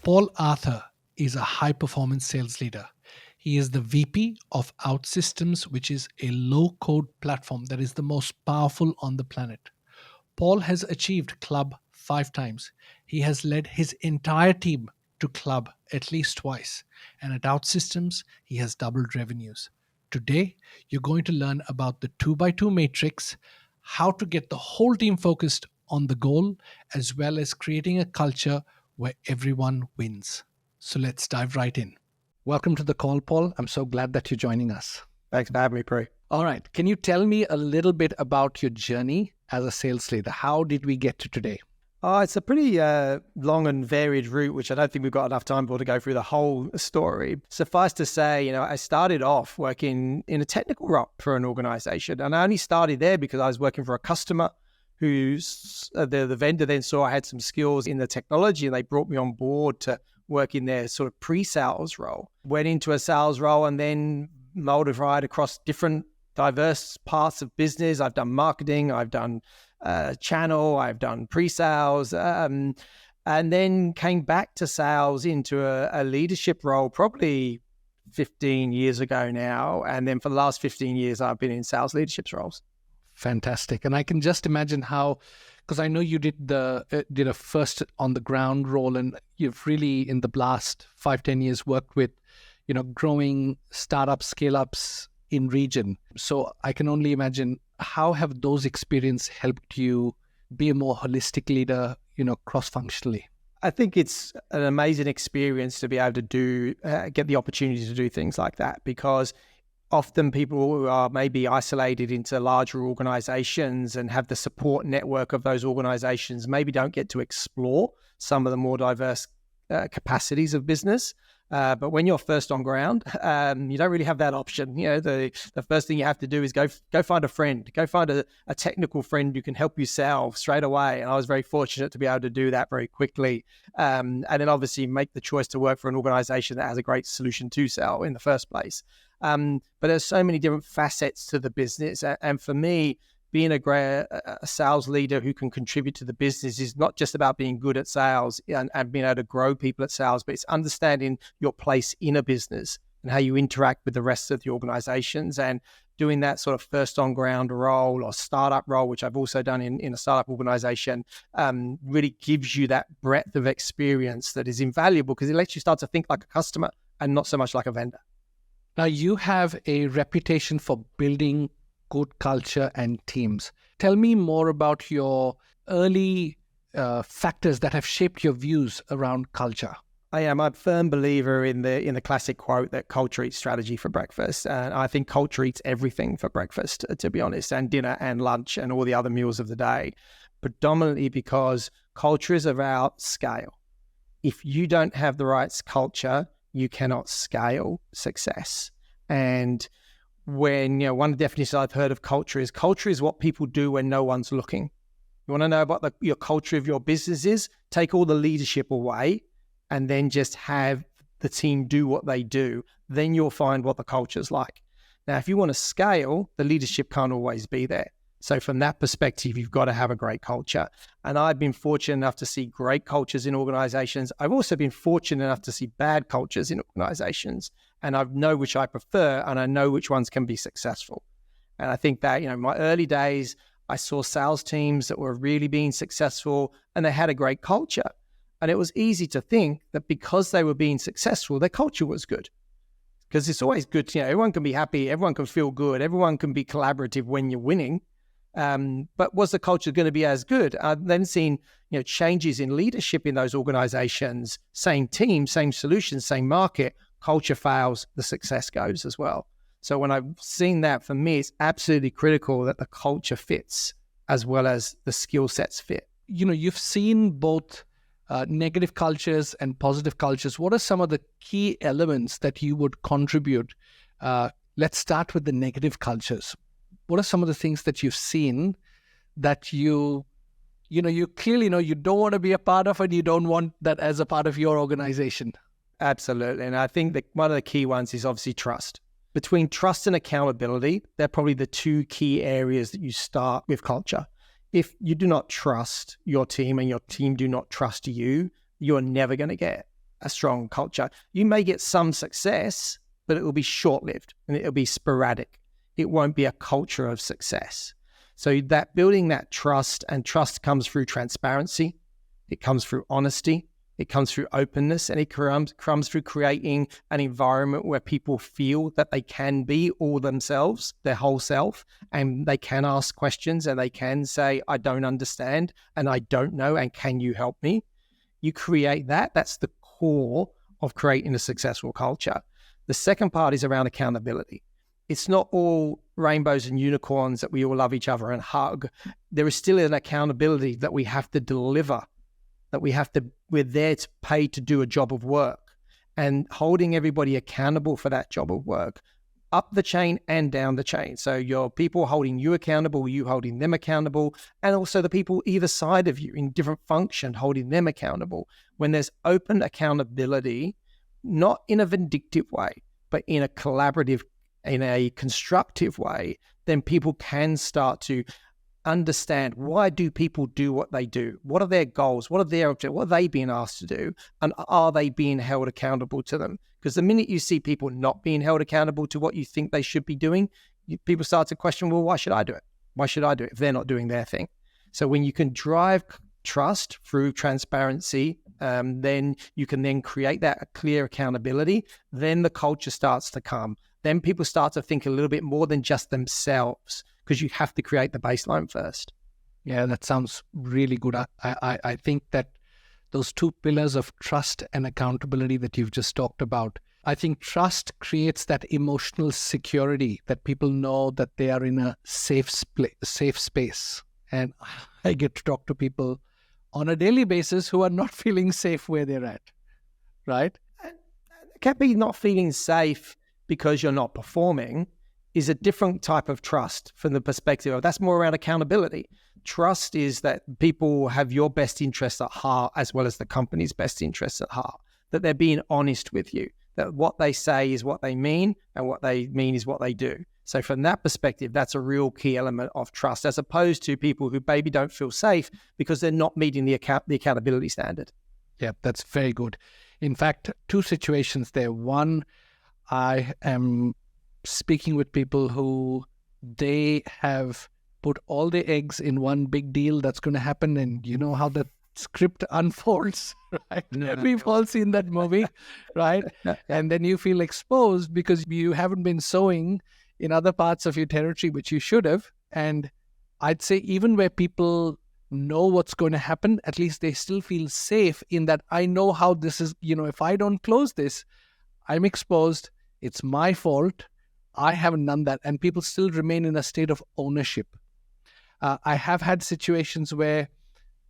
Paul Arthur is a high performance sales leader. He is the VP of Outsystems, which is a low code platform that is the most powerful on the planet. Paul has achieved club 5 times. He has led his entire team to club at least twice. And at Outsystems, he has doubled revenues. Today, you're going to learn about the 2x2 matrix, how to get the whole team focused on the goal, as well as creating a culture where everyone wins. So let's dive right in. Welcome to the call, Paul. I'm so glad that you're joining us. Thanks for having me, Pri. All right. Can you tell me a little bit about your journey as a sales leader? How did we get to today? It's a pretty long and varied route, which I don't think we've got enough time for to go through the whole story. Suffice to say, I started off working in a technical role for an organization. And I only started there because I was working for a customer who's the vendor then saw I had some skills in the technology, and they brought me on board to work in their sort of pre-sales role. Went into a sales role and then multiplied across different diverse parts of business. I've done marketing, I've done channel, I've done pre-sales, and then came back to sales into a leadership role probably 15 years ago now. And then for the last 15 years, I've been in sales leadership roles. Fantastic. And I can just imagine how, because I know you did a first on the ground role, and you've really in the last 5-10 years worked with, growing startups, scale-ups in region. So I can only imagine, how have those experiences helped you be a more holistic leader, cross-functionally? I think it's an amazing experience to be able to get the opportunity to do things like that, because often people who are maybe isolated into larger organizations and have the support network of those organizations maybe don't get to explore some of the more diverse capacities of business. But when you're first on ground, you don't really have that option. The first thing you have to do is go find a friend, go find a technical friend who can help you sell straight away. And I was very fortunate to be able to do that very quickly. And then obviously make the choice to work for an organization that has a great solution to sell in the first place. But there's so many different facets to the business. And for me, being a sales leader who can contribute to the business is not just about being good at sales and being able to grow people at sales, but it's understanding your place in a business and how you interact with the rest of the organizations, and doing that sort of first on ground role or startup role, which I've also done in a startup organization, really gives you that breadth of experience that is invaluable, because it lets you start to think like a customer and not so much like a vendor. Now, you have a reputation for building good culture and teams. Tell me more about your early factors that have shaped your views around culture. I am a firm believer in the classic quote that culture eats strategy for breakfast. And I think culture eats everything for breakfast, to be honest, and dinner and lunch and all the other meals of the day, predominantly because culture is about scale. If you don't have the right culture, you cannot scale success. And when, one definition I've heard of culture is what people do when no one's looking. You want to know what your culture of your business is? Take all the leadership away and then just have the team do what they do. Then you'll find what the culture's like. Now, if you want to scale, the leadership can't always be there. So from that perspective, you've got to have a great culture. And I've been fortunate enough to see great cultures in organizations. I've also been fortunate enough to see bad cultures in organizations. And I know which I prefer, and I know which ones can be successful. And I think that, in my early days, I saw sales teams that were really being successful and they had a great culture. And it was easy to think that because they were being successful, their culture was good. Because it's always good, everyone can be happy, everyone can feel good, everyone can be collaborative when you're winning. But was the culture going to be as good? I've then seen, changes in leadership in those organizations, same team, same solutions, same market, culture fails, the success goes as well. So when I've seen that, for me, it's absolutely critical that the culture fits as well as the skill sets fit. You've seen both negative cultures and positive cultures. What are some of the key elements that you would contribute? Let's start with the negative cultures. What are some of the things that you've seen that you clearly know you don't want to be a part of, and you don't want that as a part of your organization? Absolutely. And I think that one of the key ones is obviously trust. Between trust and accountability, they're probably the two key areas that you start with culture. If you do not trust your team and your team do not trust you, you're never going to get a strong culture. You may get some success, but it will be short-lived and it'll be sporadic. It won't be a culture of success. So that building that trust, and trust comes through transparency, it comes through honesty, it comes through openness, and it comes through creating an environment where people feel that they can be all themselves, their whole self, and they can ask questions and they can say, I don't understand and I don't know, and can you help me? You create that. That's the core of creating a successful culture. The second part is around accountability. It's not all rainbows and unicorns that we all love each other and hug. There is still an accountability that we have to deliver, that we're there to pay to do a job of work, and holding everybody accountable for that job of work, up the chain and down the chain. So your people holding you accountable, you holding them accountable, and also the people either side of you in different function holding them accountable. When there's open accountability, not in a vindictive way, but in a collaborative, in a constructive way, then people can start to understand, why do people do what they do? What are their goals? What are their objectives? What are they being asked to do? And are they being held accountable to them? Because the minute you see people not being held accountable to what you think they should be doing, people start to question, well, why should I do it? Why should I do it if they're not doing their thing? So when you can drive trust through transparency, then you can then create that clear accountability. Then the culture starts to come. Then people start to think a little bit more than just themselves, because you have to create the baseline first. Yeah, that sounds really good. I think that those two pillars of trust and accountability that you've just talked about, I think trust creates that emotional security, that people know that they are in a safe space. And I get to talk to people on a daily basis who are not feeling safe where they're at, right? It can't be not feeling safe because you're not performing is a different type of trust from the perspective of, that's more around accountability. Trust is that people have your best interests at heart as well as the company's best interests at heart, that they're being honest with you, that what they say is what they mean and what they mean is what they do. So from that perspective, that's a real key element of trust, as opposed to people who maybe don't feel safe because they're not meeting the accountability standard. Yeah, that's very good. In fact, two situations there. One, I am speaking with people who they have put all their eggs in one big deal that's going to happen, and you know how the script unfolds, right? We've all seen that movie, right? And then you feel exposed because you haven't been sowing in other parts of your territory, which you should have. And I'd say even where people know what's going to happen, at least they still feel safe in that, I know how this is, if I don't close this, I'm exposed. It's my fault. I haven't done that. And people still remain in a state of ownership. I have had situations where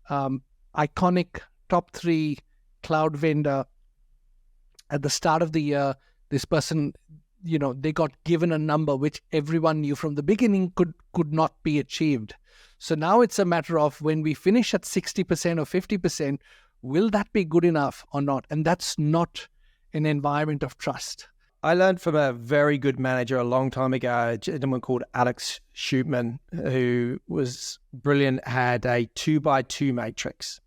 iconic top 3 cloud vendor, at the start of the year, this person, they got given a number which everyone knew from the beginning could not be achieved. So now it's a matter of, when we finish at 60% or 50%, will that be good enough or not? And that's not an environment of trust. I learned from a very good manager a long time ago, a gentleman called Alex Shootman, who was brilliant, had a 2x2 matrix,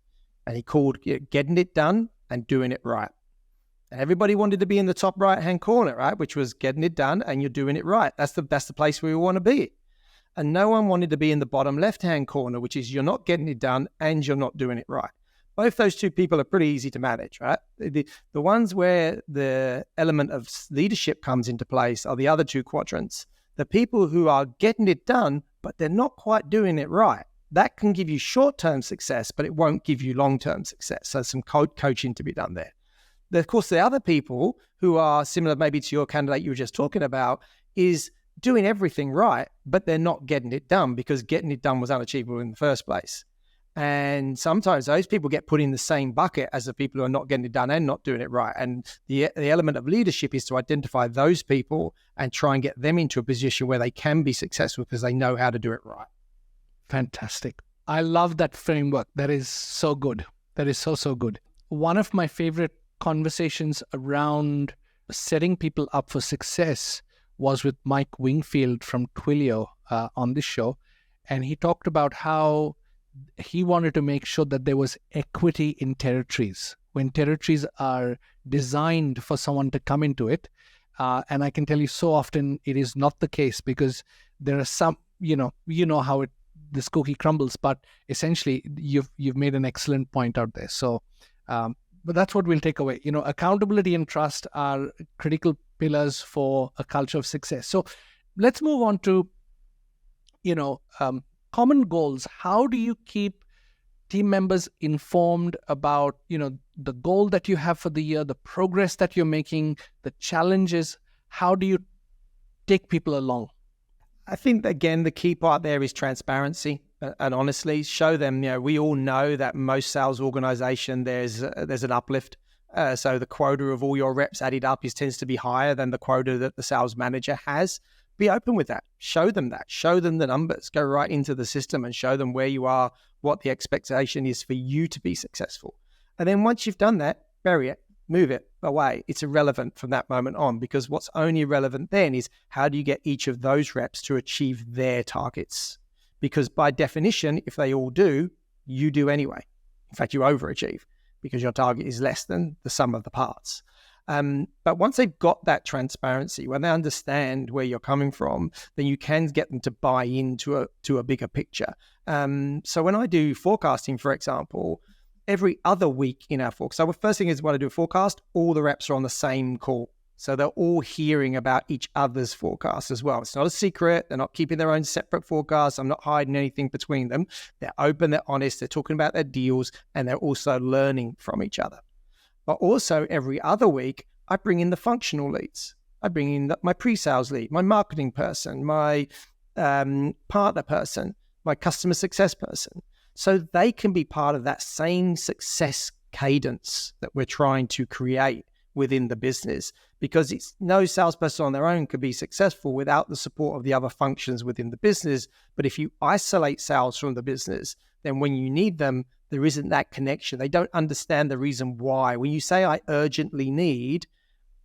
and he called getting it done and doing it right. And everybody wanted to be in the top right-hand corner, right? Which was getting it done and you're doing it right. That's the place where we want to be. And no one wanted to be in the bottom left-hand corner, which is you're not getting it done and you're not doing it right. Both those two people are pretty easy to manage, right? The ones where the element of leadership comes into place are the other two quadrants. The people who are getting it done, but they're not quite doing it right. That can give you short-term success, but it won't give you long-term success. So some coaching to be done there. Of course, the other people who are similar maybe to your candidate you were just talking about is doing everything right, but they're not getting it done because getting it done was unachievable in the first place. And sometimes those people get put in the same bucket as the people who are not getting it done and not doing it right. And the element of leadership is to identify those people and try and get them into a position where they can be successful because they know how to do it right. Fantastic. I love that framework. That is so good. That is so, so good. One of my favorite conversations around setting people up for success was with Mike Wingfield from Twilio on this show. And he talked about how he wanted to make sure that there was equity in territories. When territories are designed for someone to come into it, and I can tell you so often it is not the case, because there are some, how this cookie crumbles. But essentially, you've made an excellent point out there. So, but that's what we'll take away. Accountability and trust are critical pillars for a culture of success. So, let's move on to common goals. How do you keep team members informed about the goal that you have for the year, the progress that you're making, the challenges? How do you take people along? I think, again, the key part there is transparency and honestly show them, we all know that most sales organization, there's an uplift. So the quota of all your reps added up tends to be higher than the quota that the sales manager has. Be open with that. Show them that. Show them the numbers. Go right into the system and show them where you are, what the expectation is for you to be successful. And then once you've done that, bury it, move it away. It's irrelevant from that moment on, because what's only relevant then is how do you get each of those reps to achieve their targets? Because by definition, if they all do, you do anyway. In fact, you overachieve because your target is less than the sum of the parts. But once they've got that transparency, when they understand where you're coming from, then you can get them to buy into a bigger picture. So when I do forecasting, for example, every other week in our forecast, so the first thing is when I do a forecast, all the reps are on the same call. So they're all hearing about each other's forecast as well. It's not a secret. They're not keeping their own separate forecasts. I'm not hiding anything between them. They're open, they're honest, they're talking about their deals, and they're also learning from each other. But also every other week, I bring in the functional leads. I bring in my pre-sales lead, my marketing person, my partner person, my customer success person. So they can be part of that same success cadence that we're trying to create within the business, because it's no salesperson on their own could be successful without the support of the other functions within the business. But if you isolate sales from the business, then when you need them, there isn't that connection. They don't understand the reason why. When you say, I urgently need,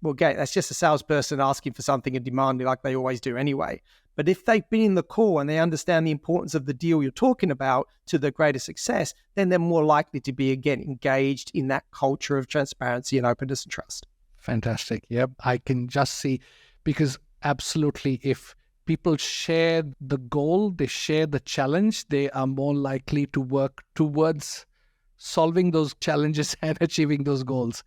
well, okay, that's just a salesperson asking for something and demanding like they always do anyway. But if they've been in the call and they understand the importance of the deal you're talking about to the greater success, then they're more likely to be, again, engaged in that culture of transparency and openness and trust. Fantastic. Yep. I can just see, because absolutely, if people share the goal, they share the challenge, they are more likely to work towards solving those challenges and achieving those goals.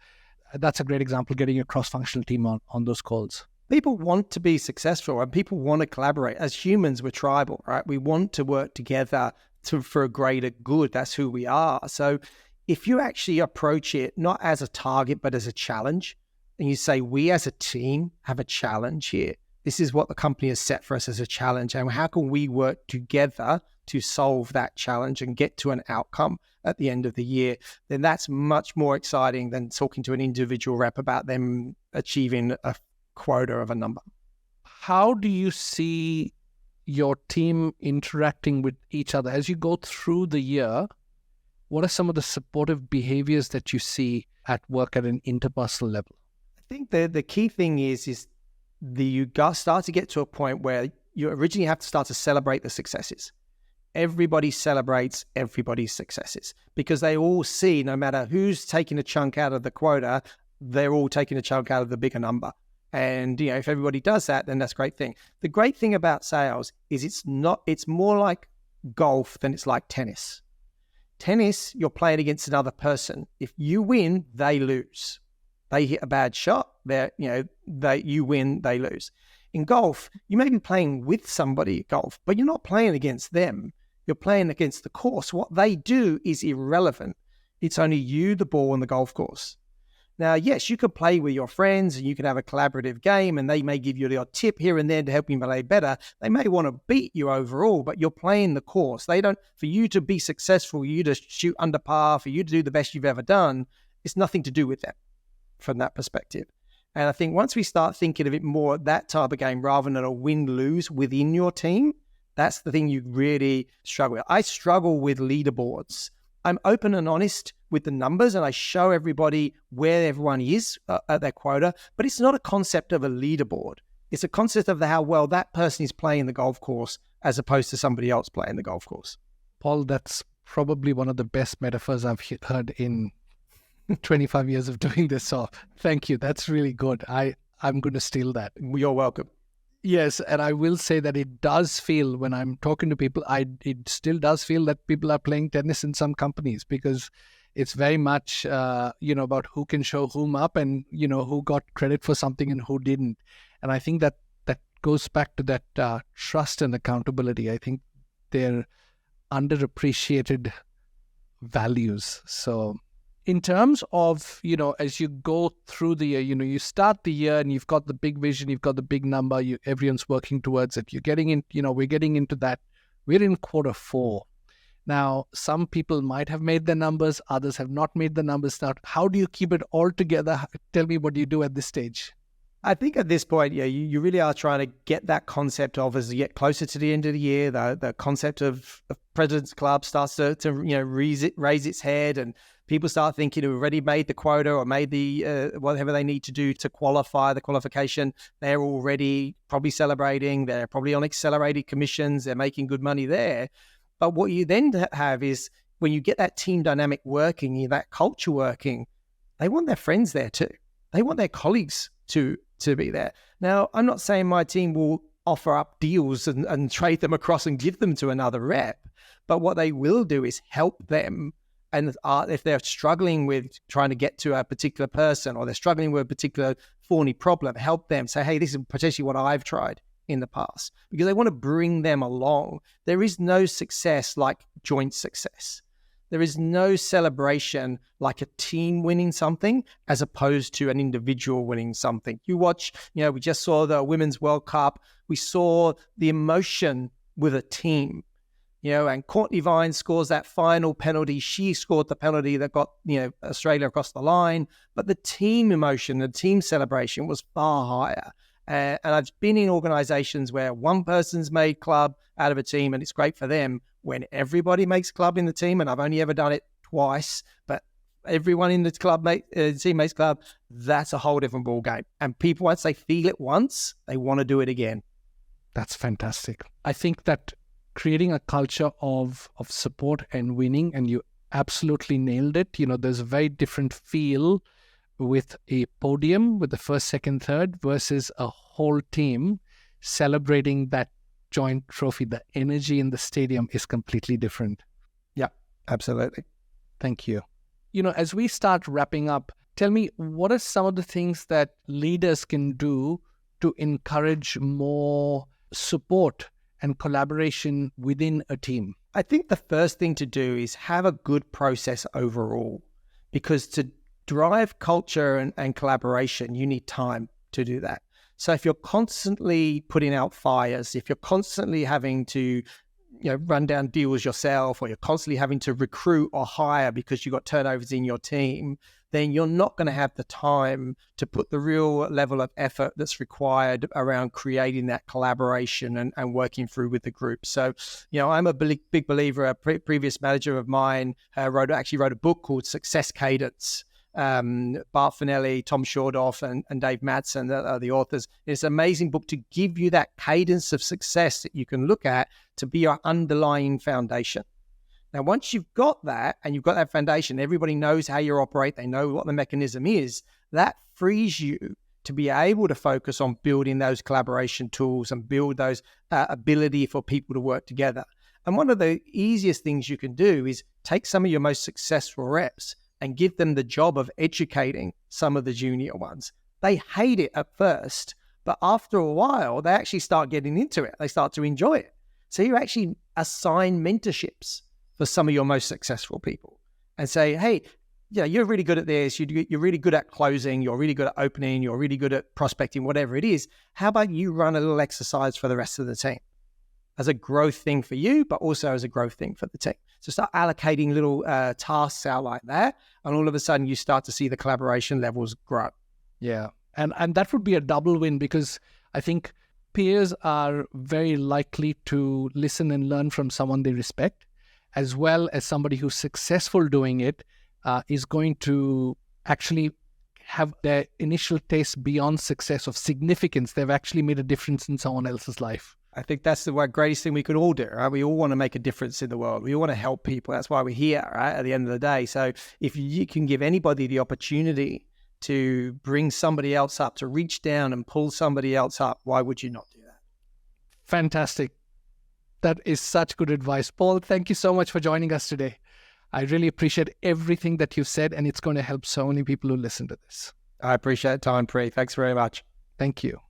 That's a great example, getting a cross-functional team on those calls. People want to be successful and people want to collaborate. As humans, we're tribal, right? We want to work together for a greater good. That's who we are. So if you actually approach it not as a target, but as a challenge, and you say, we as a team have a challenge here. This is what the company has set for us as a challenge. And how can we work together to solve that challenge and get to an outcome at the end of the year? Then that's much more exciting than talking to an individual rep about them achieving a quota of a number. How do you see your team interacting with each other as you go through the year? What are some of the supportive behaviors that you see at work at an interpersonal level? I think the key thing is you start to get to a point where you originally have to start to celebrate the successes. Everybody celebrates everybody's successes because they all see, no matter who's taking a chunk out of the quota, they're all taking a chunk out of the bigger number. And if everybody does that, then that's a great thing. The great thing about sales is it's more like golf than it's like tennis. Tennis, you're playing against another person. If you win, they lose. They hit a bad shot, you win, they lose. In golf, you may be playing with somebody at golf, but you're not playing against them. You're playing against the course. What they do is irrelevant. It's only you, the ball, and the golf course. Now, yes, you could play with your friends and you can have a collaborative game and they may give you a tip here and there to help you play better. They may want to beat you overall, but you're playing the course. For you to be successful, you to shoot under par, for you to do the best you've ever done, it's nothing to do with them from that perspective. And I think once we start thinking of it more that type of game rather than a win-lose within your team, that's the thing you really struggle with. I struggle with leaderboards. I'm open and honest with the numbers and I show everybody where everyone is at their quota, but it's not a concept of a leaderboard. It's a concept of how well that person is playing the golf course as opposed to somebody else playing the golf course. Paul, that's probably one of the best metaphors I've heard in 25 years of doing this. So thank you. That's really good. I'm going to steal that. You're welcome. Yes, and I will say that it does feel, when I'm talking to people, it still does feel that people are playing tennis in some companies, because it's very much about who can show whom up, and who got credit for something and who didn't. And I think that goes back to that trust and accountability. I think they're underappreciated values. So in terms of, as you go through the year, you start the year and you've got the big vision, you've got the big number, everyone's working towards it. You're getting in, we're getting into that. We're in quarter 4. Now, some people might have made the numbers, others have not made the numbers. Now, how do you keep it all together? Tell me what you do at this stage. I think at this point, you really are trying to get that concept of, as you get closer to the end of the year, the concept of President's Club starts to raise its head, and people start thinking, we've already made the quota or made the whatever they need to do to qualify the qualification. They're already probably celebrating. They're probably on accelerated commissions. They're making good money there. But what you then have is, when you get that team dynamic working, that culture working, they want their friends there too. They want their colleagues to be there. Now, I'm not saying my team will offer up deals and trade them across and give them to another rep, but what they will do is help them. And if they're struggling with trying to get to a particular person, or they're struggling with a particular thorny problem, help them say, hey, this is potentially what I've tried in the past, because they want to bring them along. There is no success like joint success. There is no celebration like a team winning something as opposed to an individual winning something. You watch, we just saw the Women's World Cup. We saw the emotion with a team, and Courtney Vine scores that final penalty. She scored the penalty that got, Australia across the line. But the team emotion, the team celebration was far higher. And I've been in organizations where one person's made club out of a team and it's great for them. When everybody makes club in the team, and I've only ever done it twice, but everyone in the club team makes club, that's a whole different ball game. And people, once they feel it once, they want to do it again. That's fantastic. I think that creating a culture of support and winning, and you absolutely nailed it. There's a very different feel with a podium with the first, second, third versus a whole team celebrating that joint trophy. The energy in the stadium is completely different. Yeah, absolutely. Thank you. As we start wrapping up, tell me, what are some of the things that leaders can do to encourage more support and collaboration within a team? I think the first thing to do is have a good process overall, because to drive culture and collaboration, you need time to do that. So if you're constantly putting out fires, if you're constantly having to run down deals yourself, or you're constantly having to recruit or hire because you've got turnovers in your team, then you're not going to have the time to put the real level of effort that's required around creating that collaboration and working through with the group. So, I'm a big believer. A previous manager of mine wrote a book called Success Cadence. Bart Finelli, Tom Shordoff, and Dave Mattson are the authors. It's an amazing book to give you that cadence of success that you can look at to be your underlying foundation. Now, once you've got that and you've got that foundation, everybody knows how you operate, they know what the mechanism is, that frees you to be able to focus on building those collaboration tools and build those ability for people to work together. And one of the easiest things you can do is take some of your most successful reps and give them the job of educating some of the junior ones. They hate it at first, but after a while, they actually start getting into it. They start to enjoy it. So you actually assign mentorships for some of your most successful people and say, hey, you're really good at this. You're really good at closing. You're really good at opening. You're really good at prospecting, whatever it is. How about you run a little exercise for the rest of the team as a growth thing for you, but also as a growth thing for the team? So start allocating little tasks out like that, and all of a sudden you start to see the collaboration levels grow. Yeah, and that would be a double win, because I think peers are very likely to listen and learn from someone they respect, as well as somebody who's successful doing it is going to actually have their initial taste beyond success of significance. They've actually made a difference in someone else's life. I think that's the greatest thing we could all do, right? We all want to make a difference in the world. We all want to help people. That's why we're here, right? At the end of the day. So if you can give anybody the opportunity to bring somebody else up, to reach down and pull somebody else up, why would you not do that? Fantastic. That is such good advice. Paul, thank you so much for joining us today. I really appreciate everything that you said, and it's going to help so many people who listen to this. I appreciate the time, Pri. Thanks very much. Thank you.